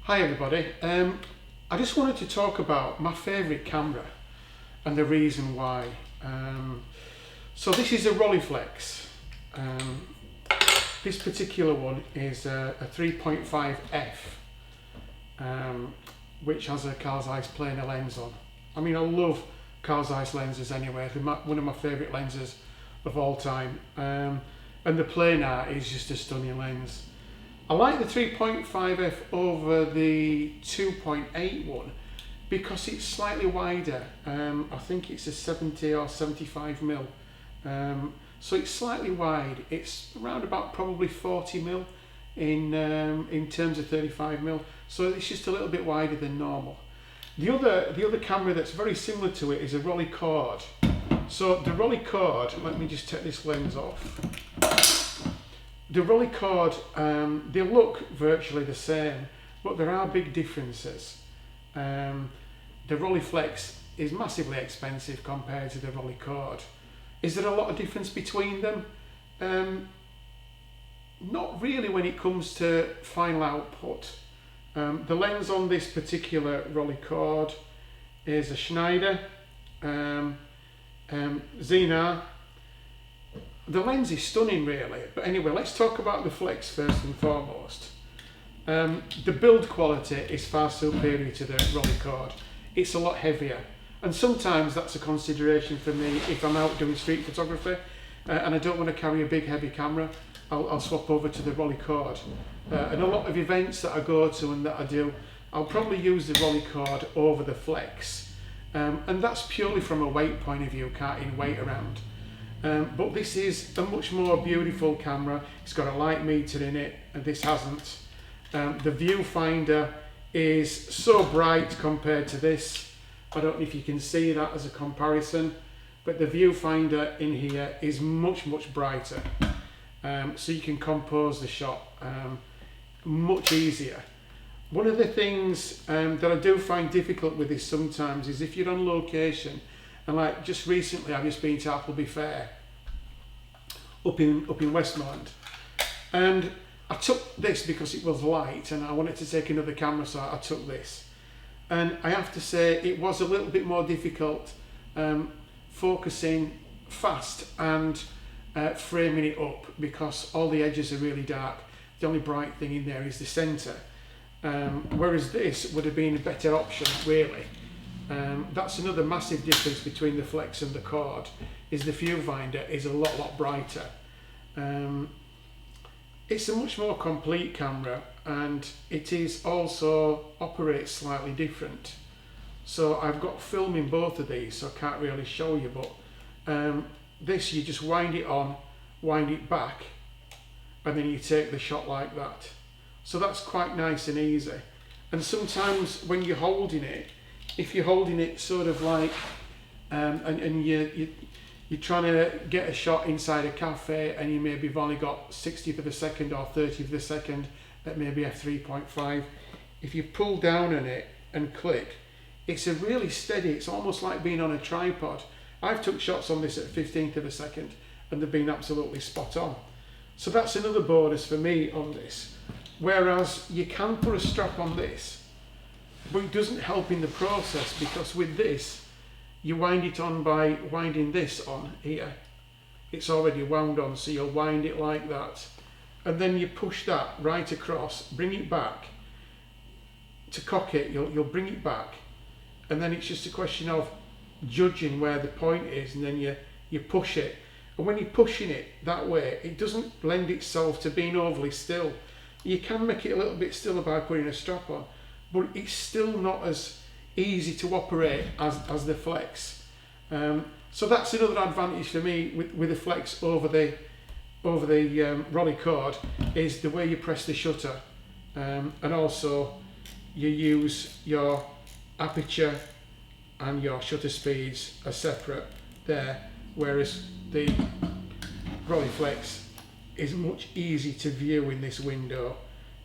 Hi everybody, I just wanted to talk about my favourite camera and the reason why. So this is a Rolleiflex. This particular one is a 3.5f, which has a Carl Zeiss planar lens on. I mean, I love Carl Zeiss lenses anyway, they're one of my favourite lenses of all time, and the planar is just a stunning lens. I like the 3.5f over the 2.8 one because it's slightly wider. I think it's a 70 or 75 mil. So it's slightly wide. It's around about probably 40 mil in terms of 35 mil. So it's just a little bit wider than normal. The other camera that's very similar to it is a Rolleicord. So the Rolleicord, let me just take this lens off. The Rolleicord, they look virtually the same, but there are big differences. The Rolleiflex is massively expensive compared to the Rolleicord. Is there a lot of difference between them? Not really when it comes to final output. The lens on this particular Rolleicord is a Schneider Zenar. The lens is stunning really, but anyway, let's talk about the Flex first and foremost. The build quality is far superior to the Rolleicord. It's a lot heavier, and sometimes that's a consideration for me if I'm out doing street photography and I don't want to carry a big heavy camera. I'll swap over to the Rolleicord. And a lot of events that I go to and that I do, I'll probably use the Rolleicord over the Flex, and that's purely from a weight point of view, carting weight around. But this is a much more beautiful camera. It's got a light meter in it, and this hasn't. The viewfinder is so bright compared to this. I don't know if you can see that as a comparison, but the viewfinder in here is much brighter. So you can compose the shot much easier. One of the things that I do find difficult with this sometimes is if you're on location, and like just recently I've just been to Appleby Fair up in Westmoreland, and I took this because it was light and I wanted to take another camera, so I took this, and I have to say it was a little bit more difficult focusing fast and framing it up because all the edges are really dark. The only bright thing in there is the centre, whereas this would have been a better option really. That's another massive difference between the Flex and the Cord, is the viewfinder is a lot brighter. It's a much more complete camera, and it is also operates slightly different. So I've got film in both of these, so I can't really show you, but this you just wind it on, wind it back, and then you take the shot like that. So that's quite nice and easy. And sometimes when you're holding it, if you're holding it sort of like, and you're trying to get a shot inside a cafe and you maybe have only got 60th of a second or 30th of a second at maybe f3.5, if you pull down on it and click, it's a really steady, it's almost like being on a tripod. I've took shots on this at 15th of a second and they've been absolutely spot on. So that's another bonus for me on this. Whereas you can put a strap on this, but it doesn't help in the process, because with this you wind it on by winding this on here. It's already wound on, so you'll wind it like that, and then you push that right across, bring it back. To cock it, you'll bring it back, and then it's just a question of judging where the point is, and then you push it. And when you're pushing it that way, it doesn't lend itself to being overly still. You can make it a little bit stiller by putting a strap on, but it's still not as easy to operate as the Flex. So that's another advantage for me with the Flex over the Rolleicord, is the way you press the shutter, and also you use your aperture and your shutter speeds are separate there, whereas the Rolleiflex is much easier to view in this window.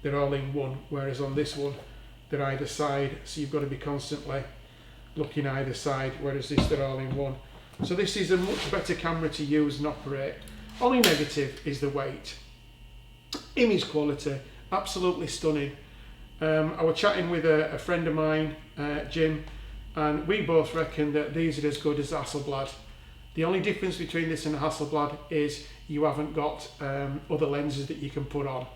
They're all in one, whereas on this one they're either side, so you've got to be constantly looking either side, whereas this they're all in one. So this is a much better camera to use and operate. Only negative is the weight. Image quality, absolutely stunning. I was chatting with a friend of mine, Jim, and we both reckon that these are as good as the Hasselblad. The only difference between this and the Hasselblad is you haven't got other lenses that you can put on.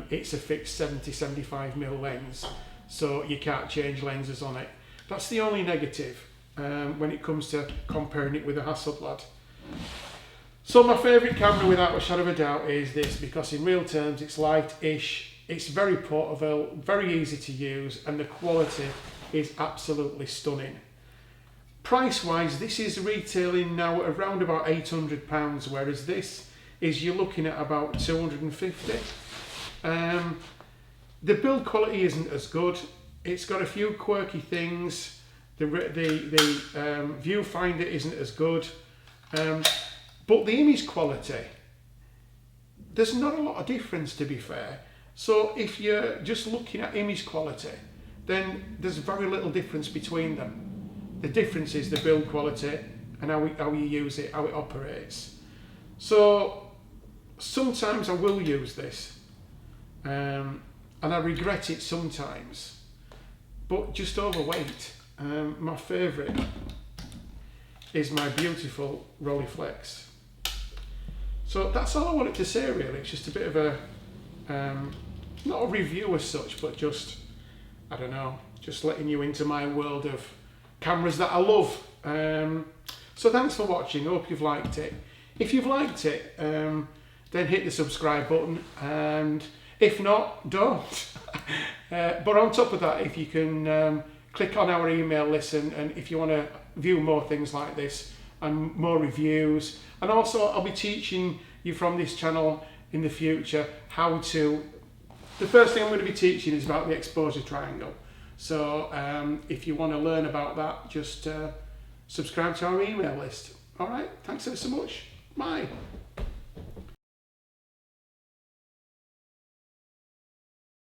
It's a fixed 70-75mm lens, so you can't change lenses on it. That's the only negative when it comes to comparing it with a Hasselblad. So my favourite camera without a shadow of a doubt is this, because in real terms it's light-ish, it's very portable, very easy to use, and the quality is absolutely stunning. Price wise, this is retailing now at around about £800, whereas this is you're looking at about 250. The build quality isn't as good. It's got a few quirky things. The viewfinder isn't as good. But the image quality, there's not a lot of difference, to be fair. So if you're just looking at image quality, then there's very little difference between them. The difference is the build quality and how you use it, how it operates. So sometimes I will use this, and I regret it sometimes, but just overweight. My favourite is my beautiful Rolleiflex. So that's all I wanted to say really. It's just a bit of a, not a review as such, but just, I don't know, just letting you into my world of cameras that I love. So thanks for watching, hope you've liked it. If you've liked it, then hit the subscribe button, and if not, don't. But on top of that, if you can click on our email list, and if you want to view more things like this and more reviews, and also I'll be teaching you from this channel in the future how to, the first thing I'm going to be teaching is about the exposure triangle. So if you want to learn about that, just subscribe to our email list. Alright, thanks ever so much. Bye.